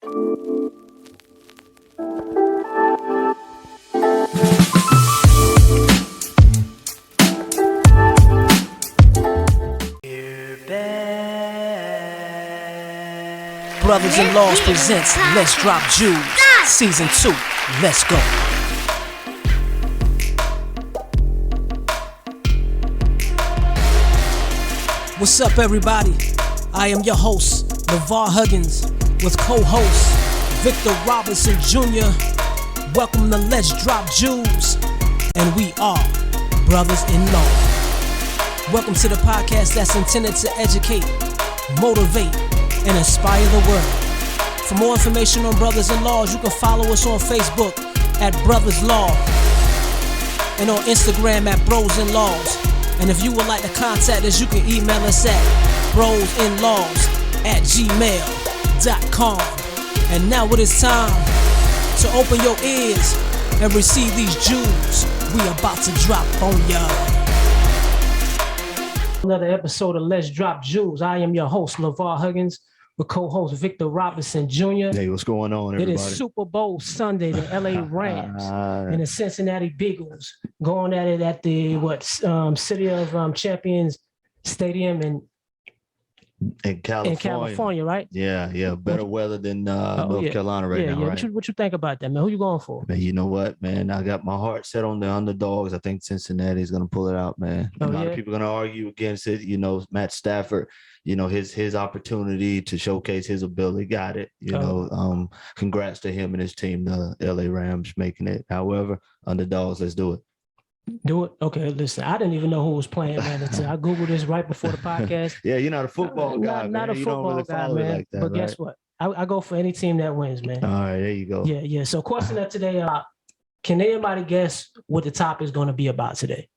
Brothers in Lawz presents Let's Drop Jewels, Season 2. Let's go. What's up, everybody? I am your host, LaVar Huggins, with co-host Victor Robinson Jr. Welcome to Let's Drop Jewels, and we are Brothers in Law. Welcome to the podcast that's intended to educate, motivate, and inspire the world. For more information on Brothers in Laws, you can follow us on Facebook at Brothers Law and on Instagram at Bros in Laws. And if you would like to contact us, you can email us at brosinlaws@gmail.com. And now it is time to open your ears and receive these jewels we about to drop on y'all. Another episode of Let's Drop Jewels. I am your host, LaVar Huggins, with co-host Victor Robinson Jr. Hey, what's going on, everybody? It is Super Bowl Sunday. The LA Rams and the Cincinnati Bengals going at it at the City of Champions Stadium in California, right? Yeah. Better weather than North Carolina right now, right? What you think about that, man? Who you going for? Man, you know what, man? I got my heart set on the underdogs. I think Cincinnati is going to pull it out, man. A lot of people are going to argue against it. You know, Matt Stafford, you know, his opportunity to showcase his ability, got it. Congrats to him and his team, the LA Rams, making it. However, underdogs, let's do it. Do it? Okay, listen, I didn't even know who was playing, man, until I Googled this right before the podcast. Yeah, you're not a football guy, not a football guy, man. Like that, but right? Guess what? I go for any team that wins, man. All right, there you go. Yeah. So question of today, can anybody guess what the topic is going to be about today?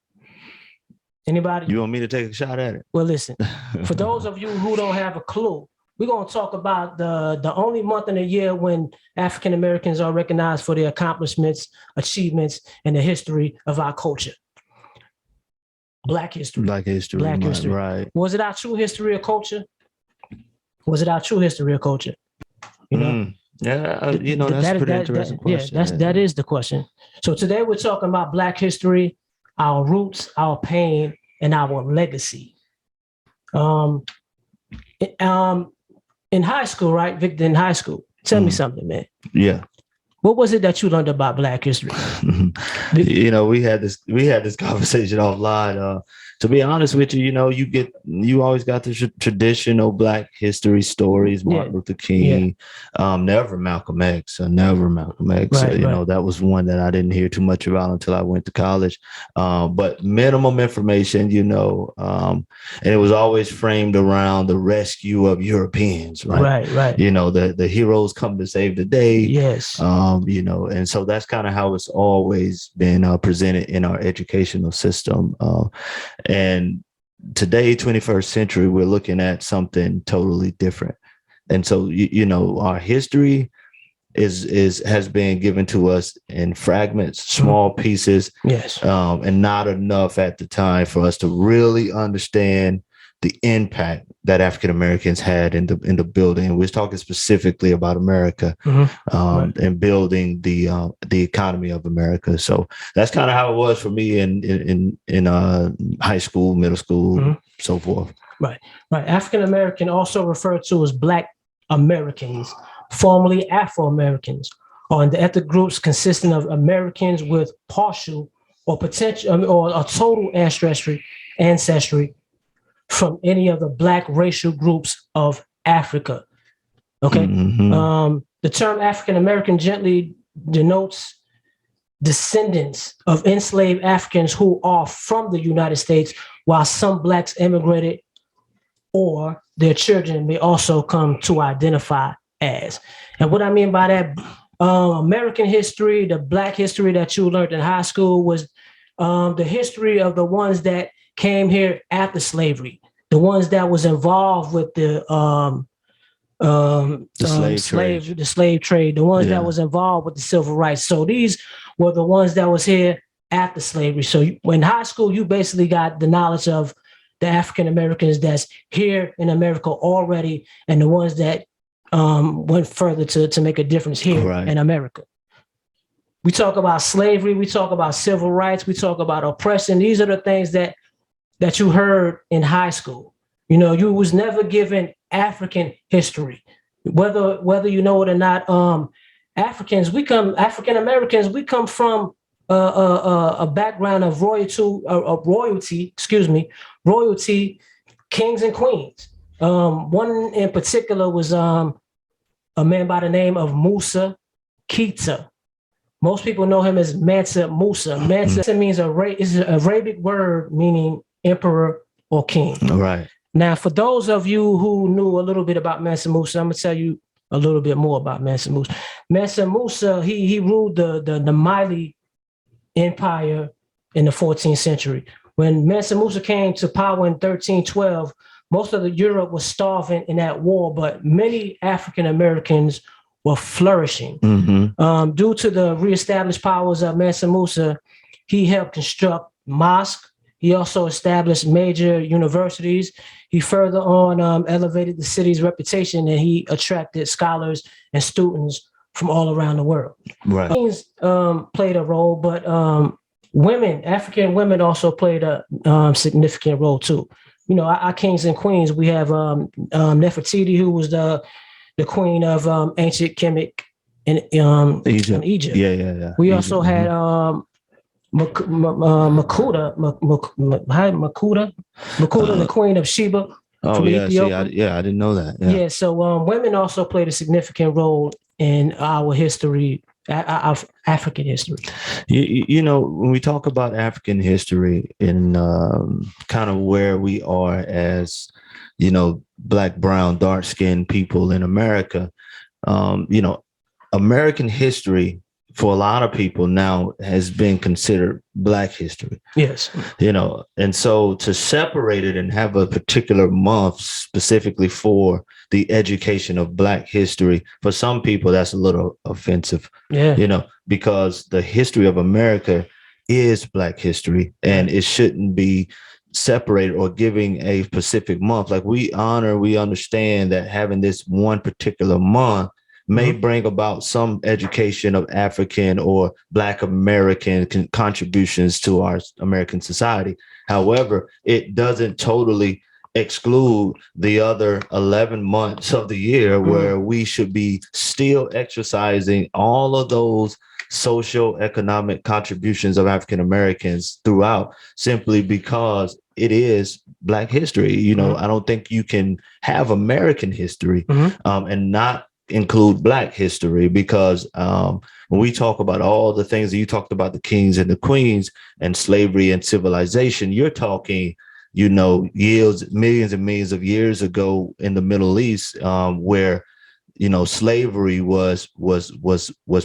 Anybody? You want me to take a shot at it? Well, listen, for those of you who don't have a clue, we're going to talk about the only month in the year when African Americans are recognized for their accomplishments, achievements, and the history of our culture. Black history. Black history. Right. Was it our true history of culture? You know? Yeah, that's a pretty interesting question. Yeah, that is the question. So today we're talking about Black history, our roots, our pain, and our legacy. In high school, right, Victor? In high school, tell me something, man. Yeah. What was it that you learned about Black history? You know, we had this conversation offline. To be honest with you, you know, you always got the traditional Black history stories, Martin Luther King, never Malcolm X. Right, you know, that was one that I didn't hear too much about until I went to college. But minimum information, you know, and it was always framed around the rescue of Europeans, right? Right. You know, the heroes come to save the day. Yes. You know, and so that's kind of how it's always been presented in our educational system. And today, 21st century, we're looking at something totally different. And so, you know, our history has been given to us in fragments, small pieces, and not enough at the time for us to really understand the impact that African Americans had in the building. We're talking specifically about America and building the economy of America. So that's kind of how it was for me in high school, middle school, so forth. Right. African American, also referred to as Black Americans, formerly Afro-Americans, are the ethnic groups consisting of Americans with partial or potential or a total ancestry from any of the Black racial groups of Africa. Okay. The term African American gently denotes descendants of enslaved Africans who are from the United States, while some Blacks immigrated or their children may also come to identify as. And what I mean by that, American history, the Black history that you learned in high school, was the history of the ones that came here after slavery, the ones that was involved with the slave trade, the ones that was involved with the civil rights. So these were the ones that was here after slavery. So in high school, you basically got the knowledge of the African Americans that's here in America already, and the ones that went further to make a difference here in America. We talk about slavery, we talk about civil rights, we talk about oppression. These are the things that you heard in high school. You know, you was never given African history, whether you know it or not. African Americans, we come from a background of royalty, kings and queens. One in particular was a man by the name of Musa Keita. Most people know him as Mansa Musa. Mansa means is an Arabic word meaning emperor or king. Right. Now, for those of you who knew a little bit about Mansa Musa, I'm gonna tell you a little bit more about Mansa Musa. Mansa Musa, he ruled the Mali Empire in the 14th century. When Mansa Musa came to power in 1312, most of Europe was starving in that war, but many African Americans were flourishing. Mm-hmm. Due to the reestablished powers of Mansa Musa, he helped construct mosques. He also established major universities. He further on elevated the city's reputation, and he attracted scholars and students from all around the world. Right. Kings played a role, but African women also played a significant role too. You know, our kings and queens, we have Nefertiti, who was the queen of ancient Kemet in Egypt. Yeah. We also had Makuta, the queen of Sheba from Ethiopia. I didn't know that. Yeah, so women also played a significant role in our history, our African history. You know, when we talk about African history and kind of where we are as, you know, Black, brown, dark-skinned people in America, you know, American history for a lot of people now has been considered Black history. Yes. You know, and so to separate it and have a particular month specifically for the education of Black history, for some people, that's a little offensive. Yeah. You know, because the history of America is Black history, and it shouldn't be separated or giving a specific month. Like we understand that having this one particular month may bring about some education of African or Black American contributions to our American society. However, it doesn't totally exclude the other 11 months of the year where we should be still exercising all of those social economic contributions of African Americans throughout, simply because it is Black history. You know, I don't think you can have American history and not include Black history, because when we talk about all the things that you talked about, the kings and the queens and slavery and civilization, you're talking, you know, millions and millions of years ago in the Middle East, where, you know, slavery was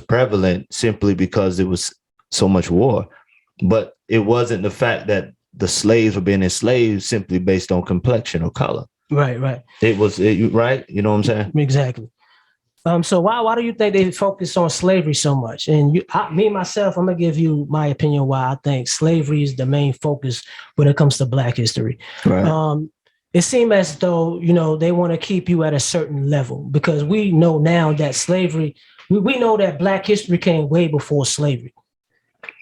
prevalent simply because it was so much war. But it wasn't the fact that the slaves were being enslaved simply based on complexion or color. Right. It was right. You know what I'm saying? Exactly. So why do you think they focus on slavery so much? And myself, I'm gonna give you my opinion why I think slavery is the main focus when it comes to Black history. Right. It seems as though, you know, they want to keep you at a certain level, because we know now that slavery, we know that Black history came way before slavery.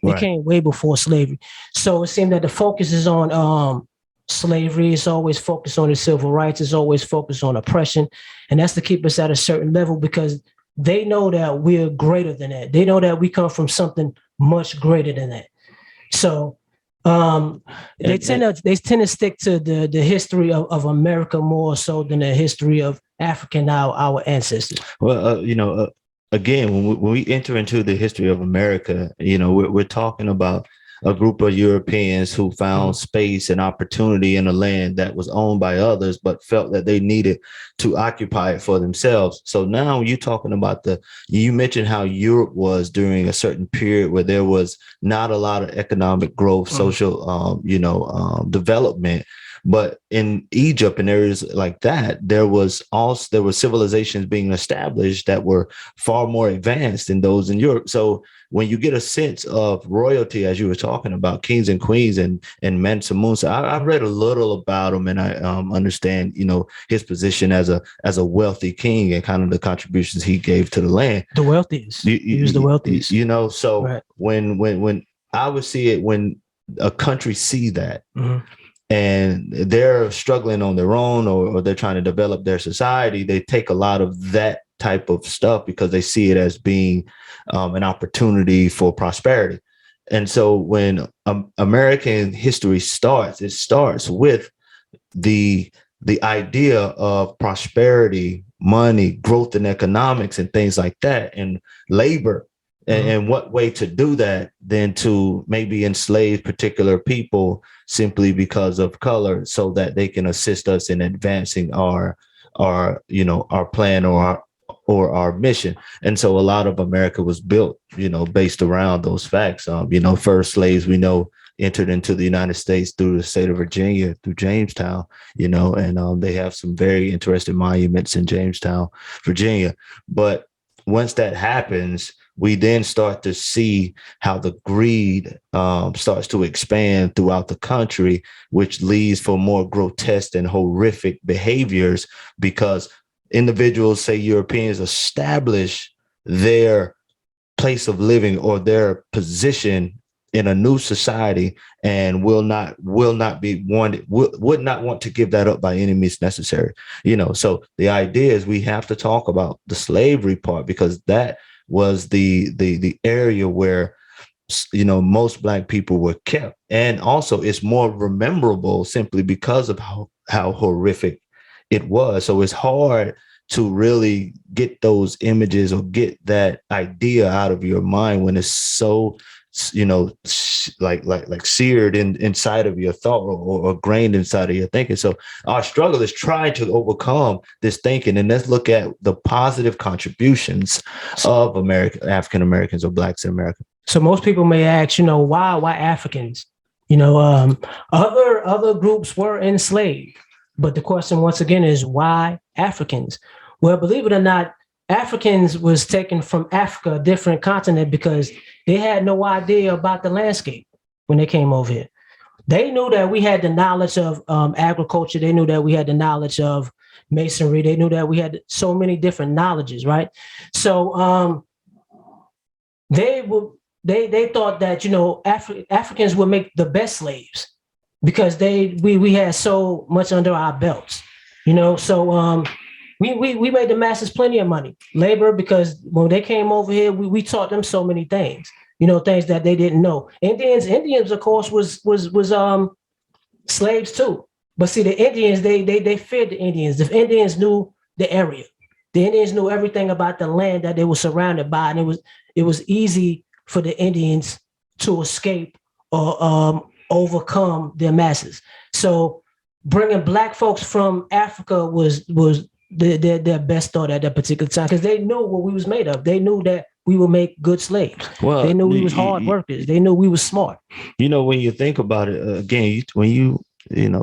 It came way before slavery. So it seemed that the focus is on slavery. It's always focused on the civil rights. It's always focused on oppression. And that's to keep us at a certain level, because they know that we're greater than that. They know that we come from something much greater than that. So they tend to stick to the history of America more so than the history of African, our ancestors. Well, you know, again, when we enter into the history of America, you know, we're talking about a group of Europeans who found space and opportunity in a land that was owned by others, but felt that they needed to occupy it for themselves. So now you're talking about you mentioned how Europe was during a certain period where there was not a lot of economic growth, social, development. But in Egypt and areas like that, there were civilizations being established that were far more advanced than those in Europe. So when you get a sense of royalty, as you were talking about, kings and queens and Mansa Musa, I've read a little about him, and I understand, his position as a wealthy king and kind of the contributions he gave to the land. The wealthiest. He was the wealthiest. So right. when I would see it, when a country see that, and they're struggling on their own, or they're trying to develop their society, they take a lot of that type of stuff because they see it as being an opportunity for prosperity. And so when American history starts, it starts with the idea of prosperity, money, growth in economics and things like that, and labor. And what way to do that than to maybe enslave particular people simply because of color, so that they can assist us in advancing our plan or our mission. And so a lot of America was built, based around those facts. First slaves, we know, entered into the United States through the state of Virginia, through Jamestown, and they have some very interesting monuments in Jamestown, Virginia. But once that happens, we then start to see how the greed starts to expand throughout the country, which leads for more grotesque and horrific behaviors, because individuals, say Europeans, establish their place of living or their position in a new society and would not want to give that up by any means necessary. So the idea is we have to talk about the slavery part, because that was the area where most Black people were kept. And also it's more rememberable simply because of how horrific it was. So it's hard to really get those images or get that idea out of your mind when it's so like seared inside of your thought, or grained inside of your thinking. So our struggle is trying to overcome this thinking, and let's look at the positive contributions of African Americans or Blacks in America. So most people may ask, why Africans? Other groups were enslaved, but the question once again is, why Africans? Well, believe it or not, Africans was taken from Africa, a different continent, because they had no idea about the landscape when they came over here. They knew that we had the knowledge of agriculture. They knew that we had the knowledge of masonry. They knew that we had so many different knowledges, right? So they thought that Africans would make the best slaves, because we had so much under our belts, So we made the masses plenty of money, labor, because when they came over here, we taught them so many things, things that they didn't know. Indians, of course, was slaves too. But see, the Indians, they feared the Indians. The Indians knew the area. The Indians knew everything about the land that they were surrounded by, and it was easy for the Indians to escape or overcome their masses. So bringing Black folks from Africa was their best thought at that particular time, because they knew what we was made of. They knew that we would make good slaves. Well, they knew we was hard workers. They knew we was smart. When you think about it, again,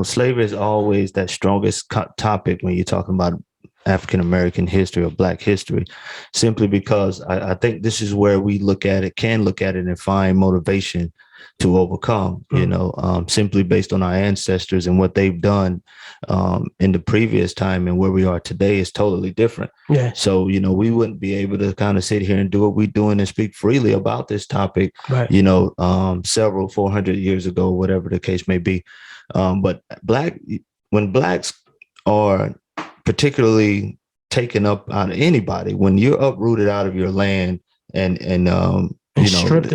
slavery is always that strongest topic when you're talking about African American history or Black history, simply because I think this is where we can look at it and find motivation to overcome, simply based on our ancestors and what they've done in the previous time, and where we are today is totally different. Yeah. So, we wouldn't be able to kind of sit here and do what we're doing and speak freely about this topic, right. Several 400 years ago, whatever the case may be. But when Blacks are particularly taken up out of anybody, when you're uprooted out of your land and stripped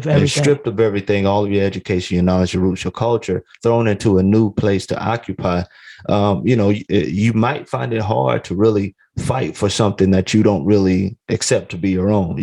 of everything, all of your education, your knowledge, your roots, your culture, thrown into a new place to occupy, you might find it hard to really fight for something that you don't really accept to be your own.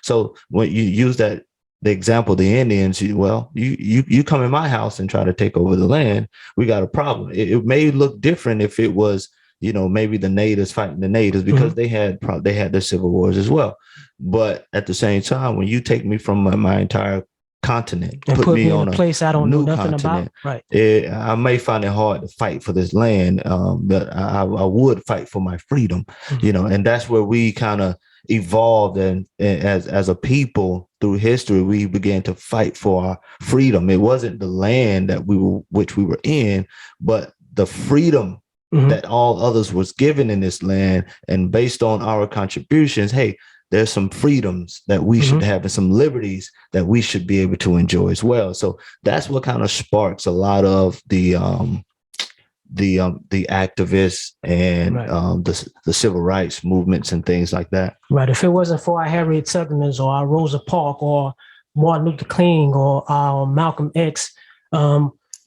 So when you use the example, the Indians, you come in my house and try to take over the land, we got a problem. It may look different if it was, maybe the natives fighting the natives, because they had their civil wars as well. But at the same time, when you take me from my entire continent, and put me in on a a place I don't know new nothing continent. about. Right. I may find it hard to fight for this land, but I would fight for my freedom, and that's where we kind of evolved, and as a people through history, we began to fight for our freedom. It wasn't the land that which we were in, but the freedom that all others was given in this land, and based on our contributions, hey, there's some freedoms that we should have and some liberties that we should be able to enjoy as well. So that's what kind of sparks a lot of the activists and the civil rights movements and things like that. Right. If it wasn't for our Harriet Tubmans or our Rosa Parks or Martin Luther King or our Malcolm X,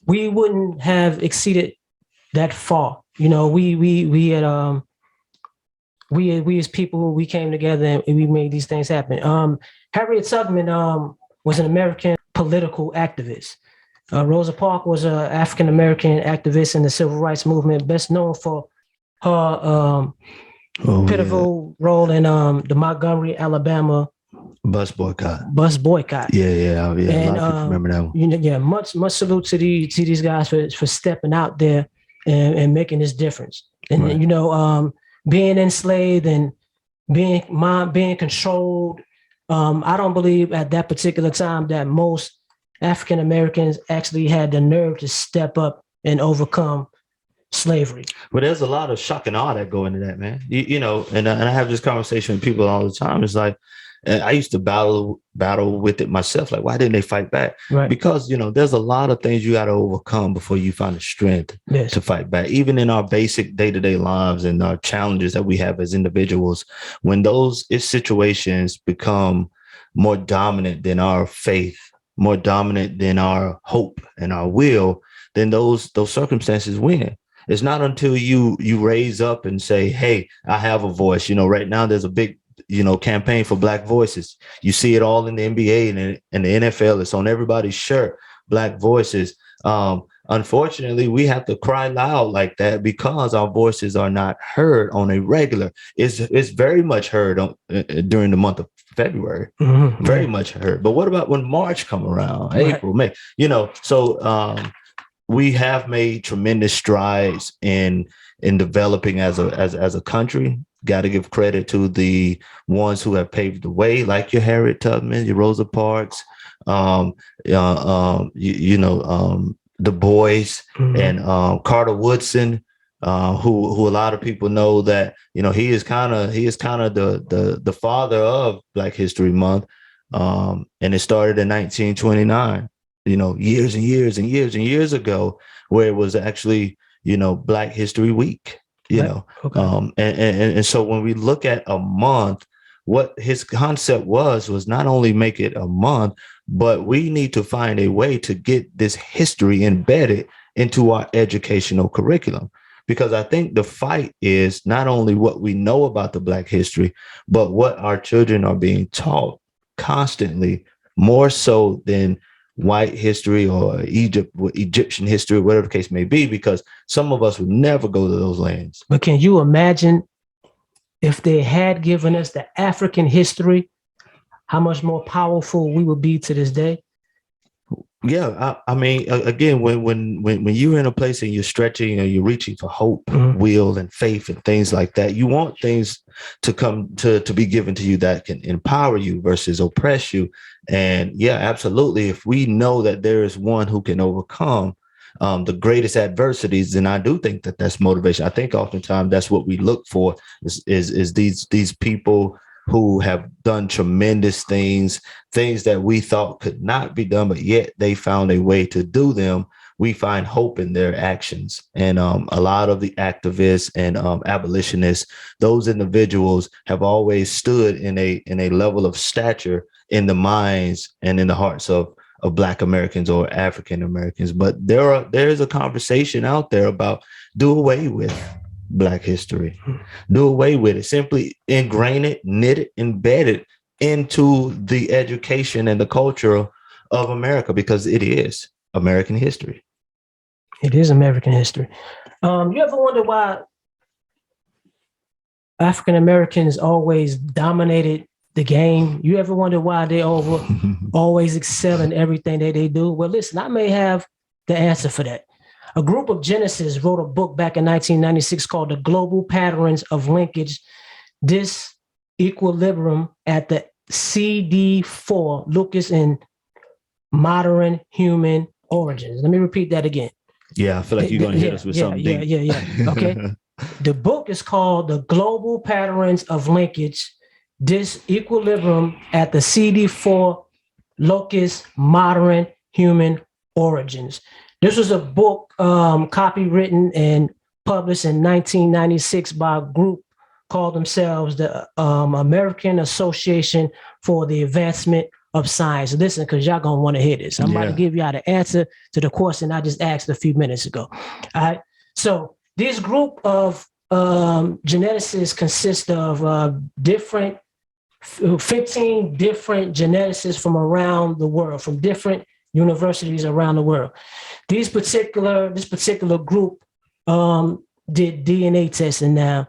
we wouldn't have exceeded that far. We had we as people, we came together and we made these things happen. Harriet Tubman was an American political activist. Rosa Parks was an African-American activist in the civil rights movement, best known for her pivotal role in the Montgomery, Alabama bus boycott. Yeah. And, a lot of people remember that one. Much salute to these guys for stepping out there and making this difference. And being enslaved and being controlled. I don't believe at that particular time that most African Americans actually had the nerve to step up and overcome slavery. But there's a lot of shock and awe that go into that, man. And I have this conversation with people all the time. It's like, I used to battle with it myself. Like, why didn't they fight back? Right. Because, there's a lot of things you got to overcome before you find the strength to fight back. Even in our basic day-to-day lives and our challenges that we have as individuals, when those situations become more dominant than our faith, more dominant than our hope and our will, then those circumstances win. It's not until you raise up and say, hey, I have a voice. Right now there's a big campaign for Black voices. You see it all in the NBA and the NFL. It's on everybody's shirt, Black voices. Unfortunately, we have to cry loud like that because our voices are not heard on a regular. It's very much heard during the month of February, very much heard. But what about when March come around, April, May? So we have made tremendous strides in developing as a country. Got to give credit to the ones who have paved the way, like your Harriet Tubman, your Rosa Parks, Du Bois, and Carter Woodson, who a lot of people know that he is kind of the father of Black History Month, and it started in 1929. Years and years and years and years ago, where it was actually Black History Week. And so when we look at a month, what his concept was not only make it a month, but we need to find a way to get this history embedded into our educational curriculum. Because I think the fight is not only what we know about the Black history, but what our children are being taught constantly, more so than white history or Egyptian history, whatever the case may be, because some of us would never go to those lands. But can you imagine if they had given us the African history, how much more powerful we would be to this day? Yeah, I mean, again, when you're in a place and you're stretching or you're reaching for hope, will, and faith and things like that, you want things to come to be given to you that can empower you versus oppress you. And yeah, absolutely. If we know that there is one who can overcome the greatest adversities, then I do think that that's motivation. I think oftentimes that's what we look for is these people who have done tremendous things that we thought could not be done, but yet they found a way to do them. We find hope in their actions. And a lot of the activists and abolitionists, those individuals have always stood in a level of stature in the minds and in the hearts of Black Americans or African Americans. But there is a conversation out there about do away with Black history, do away with it, simply ingrain it, knit it, embed it into the education and the culture of America, because it is American history. It is American history. You ever wonder why African Americans always dominated the game? You ever wonder why they always excel in everything that they do? Well, listen, I may have the answer for that. A group of geneticists wrote a book back in 1996 called The Global Patterns of Linkage Disequilibrium at the CD4 Locus in Modern Human Origins. Let me repeat that again. Yeah, I feel like you're going to hit us with something deep. Yeah. Okay. The book is called The Global Patterns of Linkage Disequilibrium at the CD4 Locus Modern Human Origins. This was a book copywritten and published in 1996 by a group called themselves the American Association for the Advancement of Science. Listen, because y'all going to want to hear this. I'm about to give y'all the answer to the question I just asked a few minutes ago. All right. So this group of geneticists consist of 15 different geneticists from around the world, from different universities around the world. This particular group did DNA testing. Now,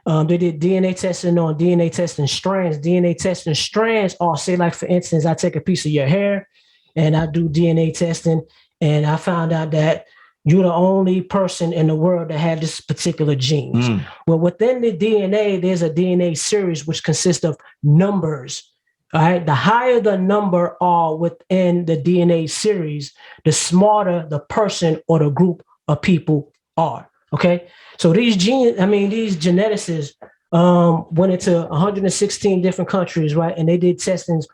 they did DNA testing on DNA testing strands. DNA testing strands are, say, like, for instance, I take a piece of your hair and I do DNA testing, and I found out that you're the only person in the world that had this particular genes. Well, within the DNA, there's a DNA series which consists of numbers. All right. The higher the number are within the DNA series, the smarter the person or the group of people are. Okay. So these geneticists went into 116 different countries, right? And they did testings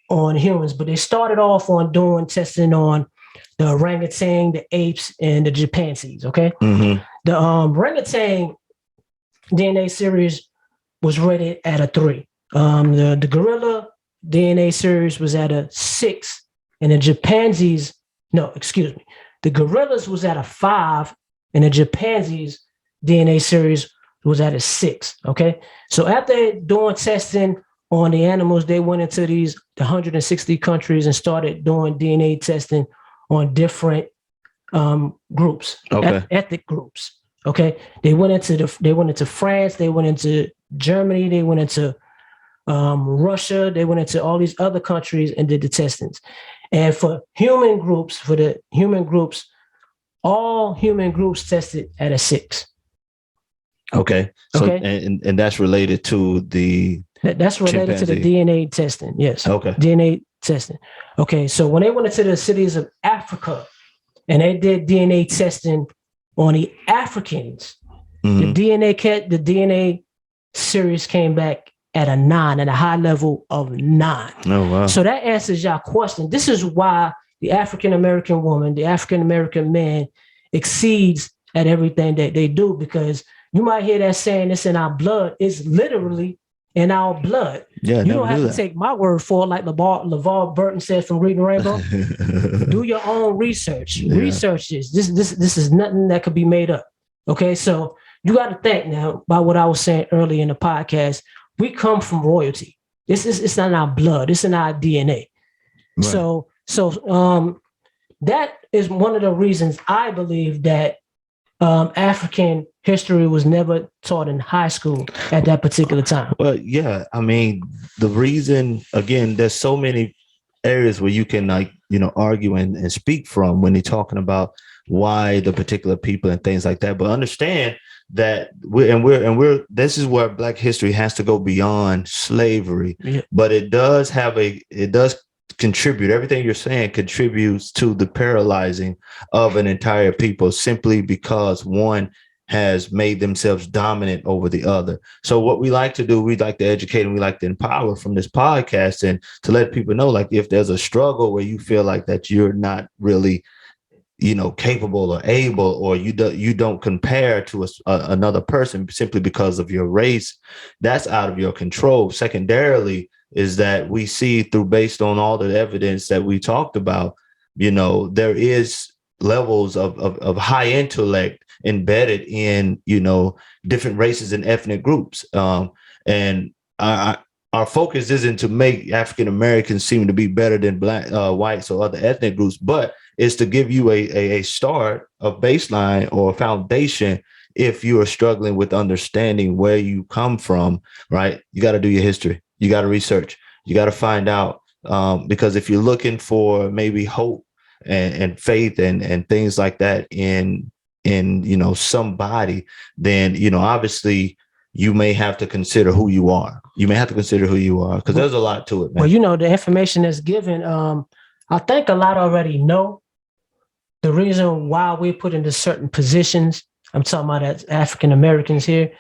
on humans, but they started off on doing testing on the orangutan, the apes, and the chimpanzees. Okay. The orangutan DNA series was rated at a 3. The gorilla DNA series was at a 6, and the gorillas was at a 5, and the chimpanzees DNA series was at a 6. Okay. So after doing testing on the animals, they went into the 160 countries and started doing DNA testing on different groups, ethnic groups. Okay. They went into France, they went into Germany, they went into Russia, they went into all these other countries and did the testings. And for human groups, all human groups tested at a 6. Okay. So, and that's related to that's related to the DNA testing. Yes. Okay. DNA testing. Okay. So when they went into the cities of Africa and they did DNA testing on the Africans, the DNA series came back at a 9, at a high level of 9. Oh, wow. So that answers your question. This is why the African-American woman, the African-American man exceeds at everything that they do, because you might hear that saying, it's in our blood. It's literally in our blood. Yeah, you don't have to take my word for it, like LeVar Burton said from Reading Rainbow. Do your own research. Yeah. Research this. This is nothing that could be made up. Okay, so you got to think now about what I was saying earlier in the podcast. We come from royalty. It's not in our blood. It's in our DNA. Right. So that is one of the reasons I believe that African history was never taught in high school at that particular time. Well, yeah. I mean, the reason, again, there's so many areas where you can argue and speak from when you're talking about why the particular people and things like that. But understand that this is where Black history has to go beyond slavery. Yeah. But it does contribute. Everything you're saying contributes to the paralyzing of an entire people, simply because one has made themselves dominant over the other. So what we like to do, we like to educate and we like to empower from this podcast, and to let people know, like, if there's a struggle where you feel like that you're not really capable or able, or you don't compare to another person simply because of your race, that's out of your control. Secondarily, is that we see based on all the evidence that we talked about, there is levels of high intellect embedded in, different races and ethnic groups. And our focus isn't to make African Americans seem to be better than Black, whites or other ethnic groups, but it's to give you a start, a baseline or a foundation. If you are struggling with understanding where you come from, right? You got to do your history. You got to research. You got to find out, because if you're looking for maybe hope and faith and things like that in somebody, then obviously you may have to consider who you are. You may have to consider who you are, because there's a lot to it, man. Well, the information that's given, I think a lot already know the reason why we're put into certain positions. I'm talking about as African Americans here.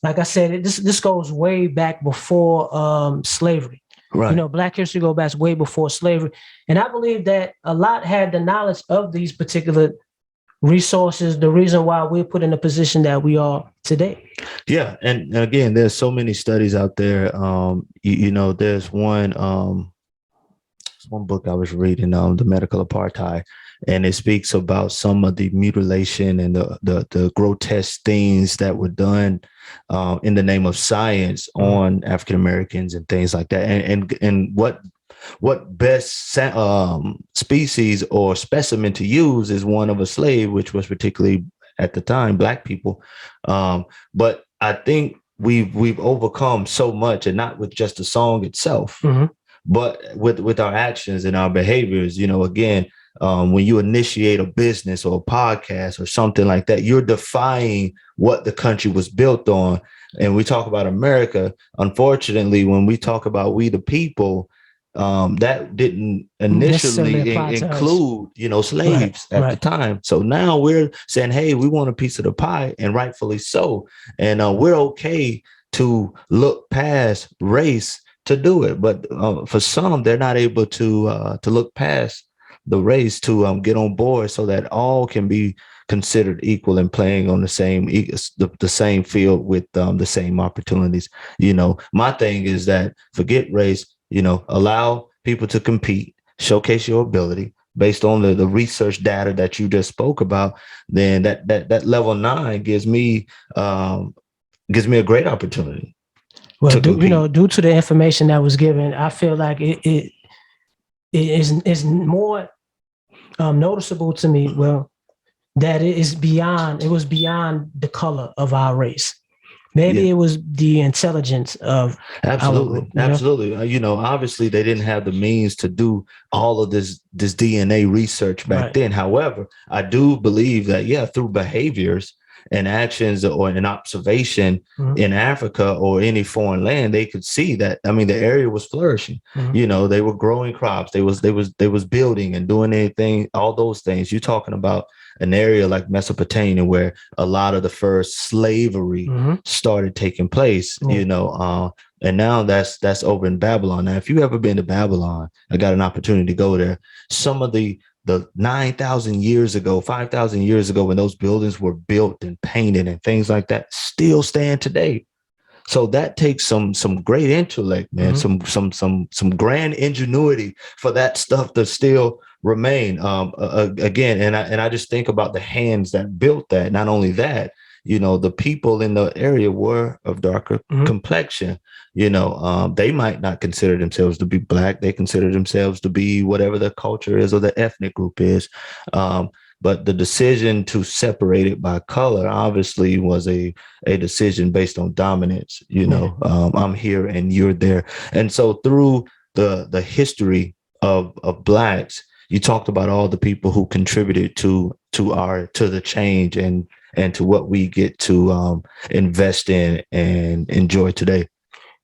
Like I said, this goes way back before slavery. Right. Black history goes back way before slavery. And I believe that a lot had the knowledge of these particular resources, the reason why we're put in the position that we are today. Yeah. And again, there's so many studies out there. There's one book I was reading, The Medical Apartheid, and it speaks about some of the mutilation and the grotesque things that were done in the name of science on African Americans and things like that. And what best species or specimen to use is one of a slave, which was particularly at the time Black people. But I think we've overcome so much, and not with just the song itself, but with our actions and our behaviors. Again, when you initiate a business or a podcast or something like that, you're defying what the country was built on. And we talk about America. Unfortunately, when we talk about we the people, that didn't initially include, slaves at the time. So now we're saying, hey, we want a piece of the pie, and rightfully so. And we're okay to look past race to do it. But for some, they're not able to look past the race to get on board, so that all can be considered equal and playing on the same field with the same opportunities. My thing is that forget race. Allow people to compete, showcase your ability based on the research data that you just spoke about. Then that level 9 gives me a great opportunity. Well, due to the information that was given, I feel like it is more noticeable to me. Well, that it was beyond the color of our race. Maybe it was the intelligence of absolutely. Obviously they didn't have the means to do all of this DNA research back then. However, I do believe that through behaviors and actions or an observation in Africa or any foreign land, they could see that. I mean, the area was flourishing. They were growing crops. They was building and doing anything, all those things. You're talking about an area like Mesopotamia, where a lot of the first slavery started taking place, and now that's over in Babylon. Now, if you ever been to Babylon, I got an opportunity to go there. Some of the 9,000 years ago, 5,000 years ago, when those buildings were built and painted and things like that, still stand today. So that takes some great intellect, man, some grand ingenuity for that stuff to still remain. Again, and I just think about the hands that built that. Not only that, the people in the area were of darker complexion. They might not consider themselves to be Black. They consider themselves to be whatever the culture is or the ethnic group is. But the decision to separate it by color obviously was a decision based on dominance. I'm here and you're there. And so through the history of Blacks, you talked about all the people who contributed to the change and to what we get to invest in and enjoy today.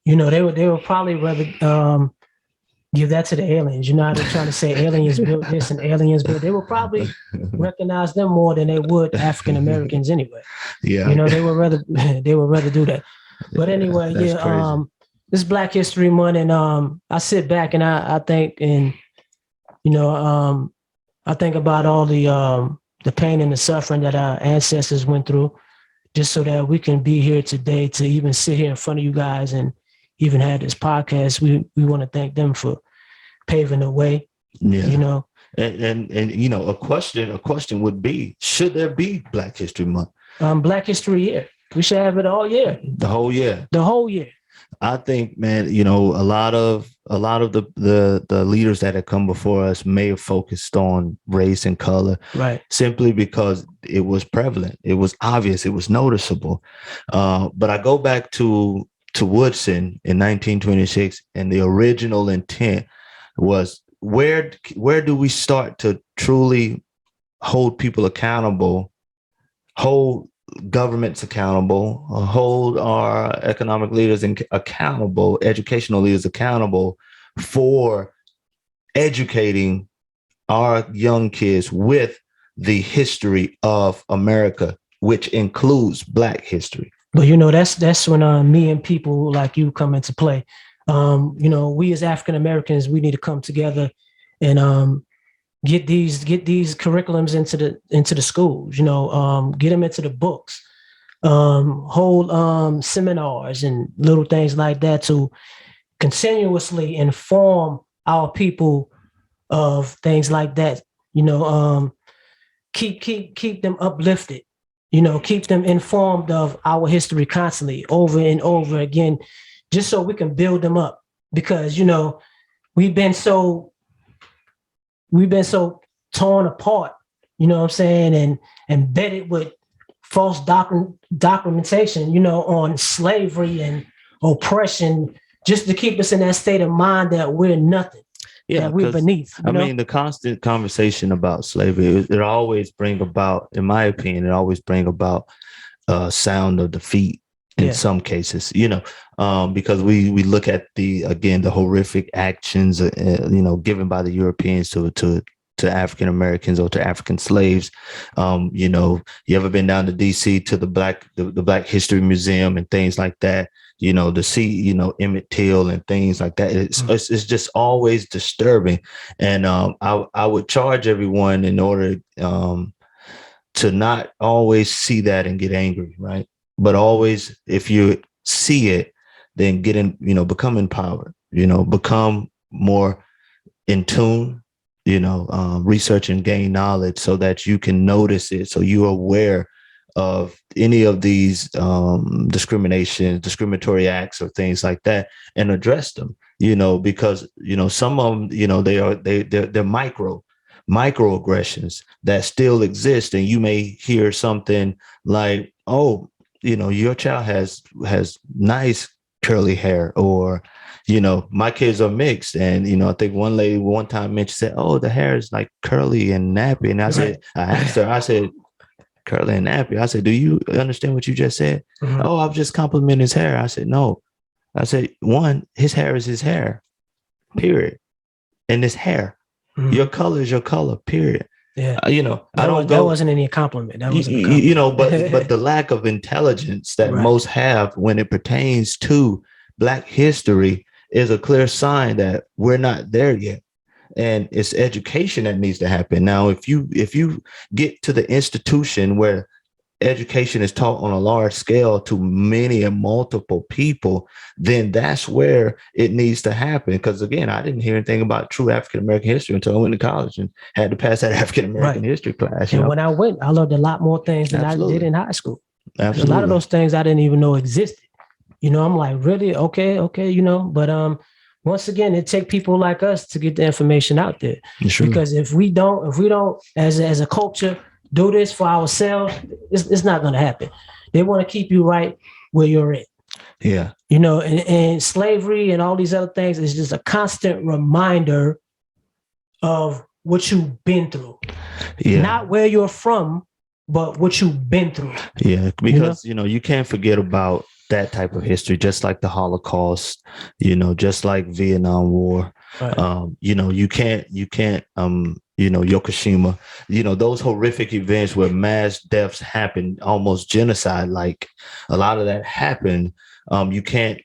They would probably rather give that to the aliens. They're trying to say aliens built this and aliens built. They would probably recognize them more than they would African Americans anyway. Yeah, they would rather do that. But anyway, this Black History Month, and I sit back and I think, and I think about all the pain and the suffering that our ancestors went through, just so that we can be here today to even sit here in front of you guys and even had this podcast. We want to thank them for paving the way. Yeah. And a question would be, should there be Black History Month? Black History Year. We should have it all year. The whole year. The whole year. I think, man, a lot of the leaders that have come before us may have focused on race and color, right? Simply because it was prevalent, it was obvious, it was noticeable. But I go back to to Woodson in 1926, and the original intent was where do we start to truly hold people accountable, hold governments accountable, hold our economic leaders accountable, educational leaders accountable for educating our young kids with the history of America, which includes Black history. But that's when me and people like you come into play. We as African Americans, we need to come together and get these curriculums into the schools. Get them into the books. Hold seminars and little things like that to continuously inform our people of things like that. Keep them uplifted. Keep them informed of our history constantly, over and over again, just so we can build them up. Because we've been so torn apart, what I'm saying, and embedded with false documentation, on slavery and oppression, just to keep us in that state of mind that we're nothing. Yeah, that we're beneath. I mean, the constant conversation about slavery, it always bring about, in my opinion, it always bring about a sound of defeat in some cases, because we look at the horrific actions, given by the Europeans to African Americans or to African slaves. You ever been down to DC to the Black History Museum and things like that? To see, Emmett Till and things like that. It's just always disturbing. And I would charge everyone in order to not always see that and get angry, right? But always, if you see it, then become empowered, become more in tune, research and gain knowledge so that you can notice it. So you're aware of any of these discriminatory acts or things like that, and address them, because, some of them, they're microaggressions that still exist. And you may hear something like, oh, your child has nice curly hair, or, my kids are mixed. And, I think one lady one time mentioned, said, oh, the hair is like curly and nappy. And I asked her, I said, curly and nappy. I said, do you understand what you just said? Mm-hmm. Oh, I'm just complimenting his hair. I said, no. I said, one, his hair is his hair, period. And his hair, your color is your color, period. Yeah. That wasn't any compliment. That wasn't a compliment. But the lack of intelligence that most have when it pertains to Black history is a clear sign that we're not there yet. And it's education that needs to happen. Now, if you get to the institution where education is taught on a large scale to many and multiple people, then that's where it needs to happen. Because again, I didn't hear anything about true African-American history until I went to college and had to pass that African-American history class. And when I went, I learned a lot more things than I did in high school. Absolutely. A lot of those things I didn't even know existed. I'm like, really? Okay. But once again, it takes people like us to get the information out there. Sure. Because if we don't, as a culture, do this for ourselves, it's not going to happen. They want to keep you right where you're at. Yeah. And slavery and all these other things is just a constant reminder of what you've been through. Yeah. Not where you're from, but what you've been through. Yeah, because, you can't forget about that type of history, just like the Holocaust, just like Vietnam War. Right. You can't, Yokoshima, those horrific events where mass deaths happened, almost genocide, like a lot of that happened. You can't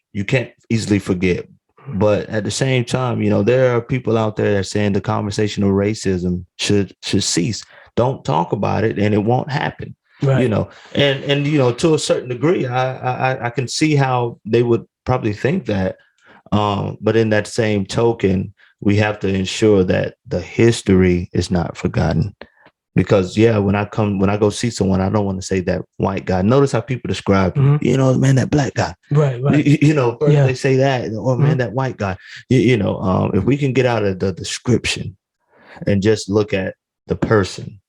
easily forget. But at the same time, there are people out there that are saying the conversation of racism should cease. Don't talk about it and it won't happen. Right. And to a certain degree, I can see how they would probably think that. But in that same token, we have to ensure that the history is not forgotten. Because when I go see someone, I don't want to say that white guy. Notice how people describe, man, that black guy. Right. First they say that, or man, that white guy. If we can get out of the description and just look at the person.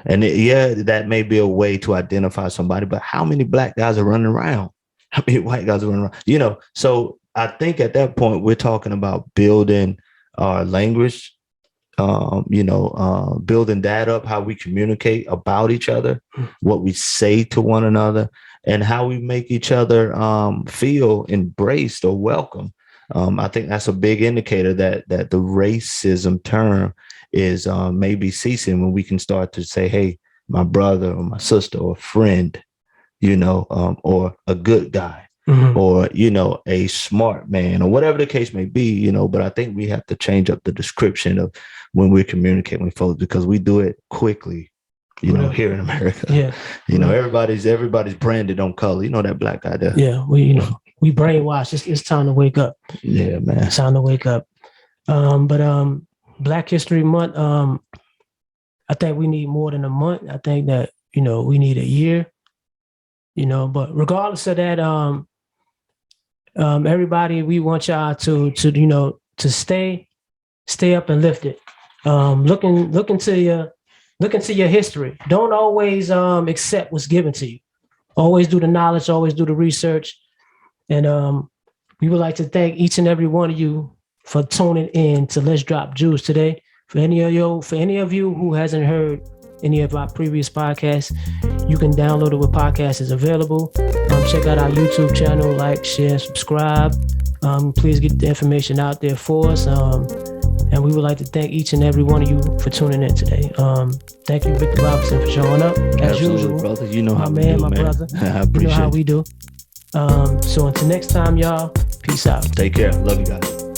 And that may be a way to identify somebody, but how many black guys are running around? How many white guys running around? You know, so I think at that point we're talking about building our language, building that up, how we communicate about each other, what we say to one another, and how we make each other feel embraced or welcome. I think that's a big indicator that the racism term is maybe ceasing when we can start to say, hey, my brother or my sister or friend, or a good guy, or, a smart man or whatever the case may be, but I think we have to change up the description of when we're communicating with folks, because we do it quickly, here in America. Yeah. Everybody's branded on color. That black guy there. Yeah. We brainwashed. It's time to wake up. Yeah, man. It's time to wake up. But Black History Month, I think we need more than a month. I think that, we need a year, but regardless of that, everybody, we want y'all to stay up and lifted. Look into your history. Don't always accept what's given to you. Always do the knowledge, always do the research. And we would like to thank each and every one of you for tuning in to Let's Drop Jews today. For any of you who hasn't heard any of our previous podcasts, you can download it where podcast is available. Check out our YouTube channel, like, share, subscribe. Please get the information out there for us. And we would like to thank each and every one of you for tuning in today. Thank you, Victor Robinson, for showing up. As Absolutely, usual, brother. You know how my we man, do, my man. brother. I appreciate how we do. So until next time, y'all, peace out. Take care. Love you guys.